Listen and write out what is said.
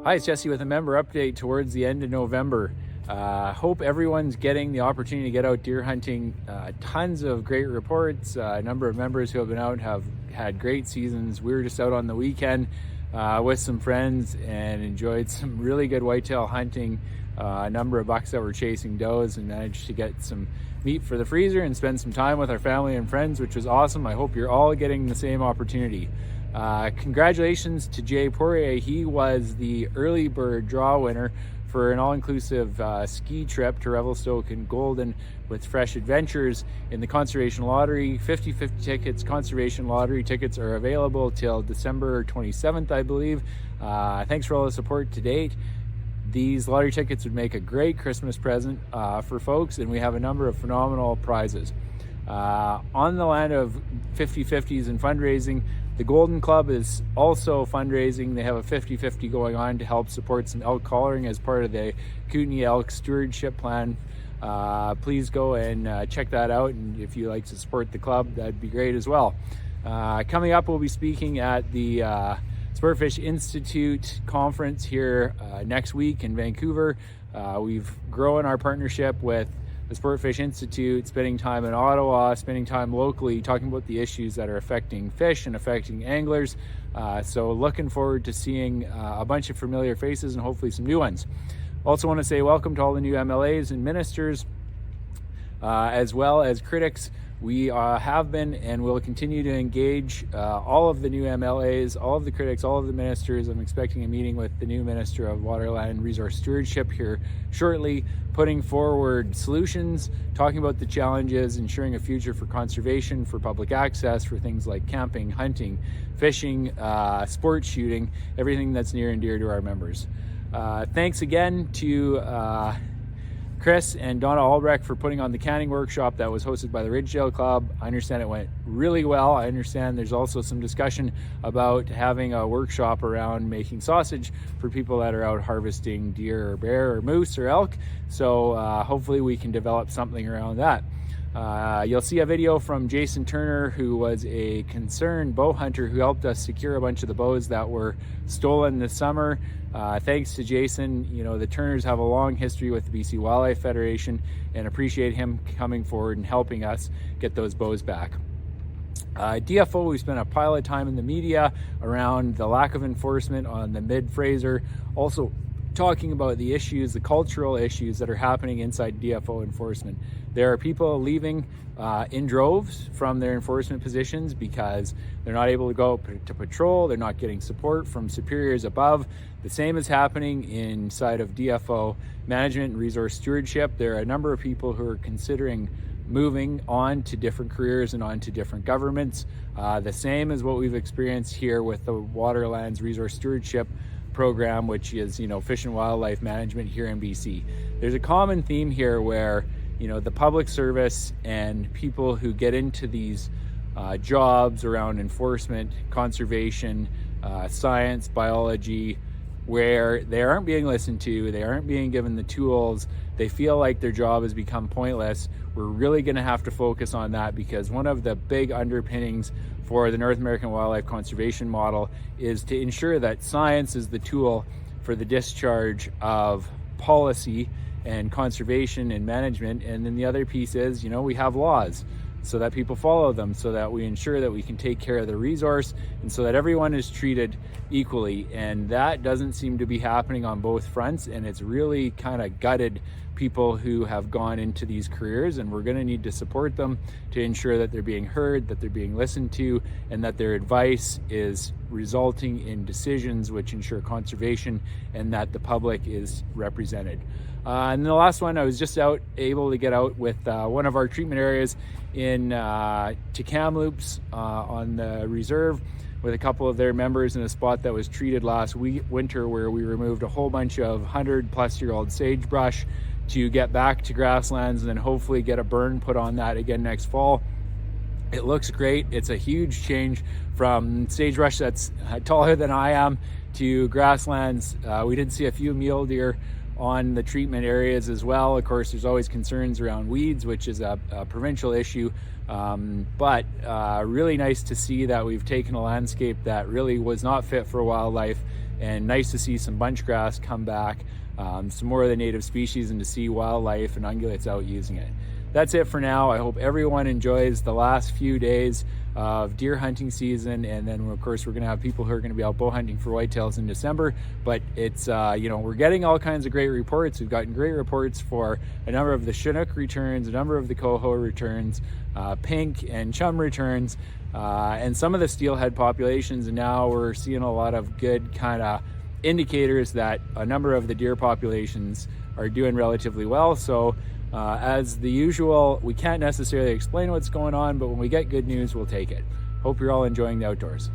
Hi, it's Jesse with a member update towards the end of November. Hope everyone's getting the opportunity to get out deer hunting. Tons of great reports. A number of members who have been out have had great seasons. We were just out on the weekend with some friends and enjoyed some really good whitetail hunting. A number of bucks that were chasing does and managed to get some meat for the freezer and spend some time with our family and friends, which was awesome. I hope you're all getting the same opportunity. Congratulations to Jay Poirier. He was the early bird draw winner for an all-inclusive ski trip to Revelstoke and Golden with Fresh Adventures in the Conservation Lottery. 50/50 tickets, Conservation Lottery tickets are available till December 27th, I believe. Thanks for all the support to date. These lottery tickets would make a great Christmas present for folks, and we have a number of phenomenal prizes. On the land of 50/50s and fundraising, the Golden Club is also fundraising. They have a 50/50 going on to help support some elk collaring as part of the Kootenay Elk Stewardship Plan. Please go and check that out, and if you like to support the club, that'd be great as well. Coming up, we'll be speaking at the Sportfish Institute conference here next week in Vancouver. We've grown our partnership with the Sportfish Institute, spending time in Ottawa, spending time locally, talking about the issues that are affecting fish and affecting anglers. So looking forward to seeing a bunch of familiar faces and hopefully some new ones. Also want to say welcome to all the new MLAs and ministers, as well as critics. We have been and will continue to engage all of the new MLAs, all of the critics, all of the ministers. I'm expecting a meeting with the new Minister of Waterland Resource Stewardship here shortly, putting forward solutions, talking about the challenges, ensuring a future for conservation, for public access, for things like camping, hunting, fishing, sport shooting, everything that's near and dear to our members. Thanks again to Chris and Donna Albrecht for putting on the canning workshop that was hosted by the Ridgedale Club. I understand it went really well. I understand there's also some discussion about having a workshop around making sausage for people that are out harvesting deer or bear or moose or elk. So hopefully we can develop something around that. You'll see a video from Jason Turner, who was a concerned bow hunter who helped us secure a bunch of the bows that were stolen this summer. Thanks to Jason. You know, the Turners have a long history with the BC Wildlife Federation and appreciate him coming forward and helping us get those bows back. DFO, we spent a pile of time in the media around the lack of enforcement on the mid-Fraser, also talking about the issues, the cultural issues that are happening inside DFO enforcement. There are people leaving in droves from their enforcement positions because they're not able to go to patrol, they're not getting support from superiors above. The same is happening inside of DFO management and resource stewardship. There are a number of people who are considering moving on to different careers and on to different governments. The same as what we've experienced here with the Waterlands Resource Stewardship program, which is, you know, fish and wildlife management here in BC. There's a common theme here where, you know, the public service and people who get into these jobs around enforcement, conservation, science, biology, where they aren't being listened to, they aren't being given the tools, they feel like their job has become pointless. We're really going to have to focus on that, because one of the big underpinnings for the North American wildlife conservation model is to ensure that science is the tool for the discharge of policy and conservation and management. And then the other piece is, you know, we have laws so that people follow them, so that we ensure that we can take care of the resource and so that everyone is treated equally. And that doesn't seem to be happening on both fronts, and it's really kind of gutted people who have gone into these careers, and we're going to need to support them to ensure that they're being heard, that they're being listened to, and that their advice is resulting in decisions which ensure conservation and that the public is represented. And the last one, I was just able to get out with one of our treatment areas in Kamloops on the reserve with a couple of their members in a spot that was treated last winter, where we removed a whole bunch of 100-plus-year-old sagebrush to get back to grasslands and then hopefully get a burn put on that again next fall. It looks great. It's a huge change from sagebrush that's taller than I am to grasslands. We did see a few mule deer on the treatment areas as well. Of course, there's always concerns around weeds, which is a provincial issue, But really nice to see that we've taken a landscape that really was not fit for wildlife, and nice to see some bunch grass come back, some more of the native species, and to see wildlife and ungulates out using it. That's it for now. I hope everyone enjoys the last few days of deer hunting season, and then of course we're going to have people who are going to be out bow hunting for whitetails in December. But it's we're getting all kinds of great reports. We've gotten great reports for a number of the Chinook returns, a number of the coho returns, pink and chum returns, and some of the steelhead populations. And now we're seeing a lot of good kind of indicators that a number of the deer populations are doing relatively well. So as the usual, we can't necessarily explain what's going on, but when we get good news, we'll take it. Hope you're all enjoying the outdoors.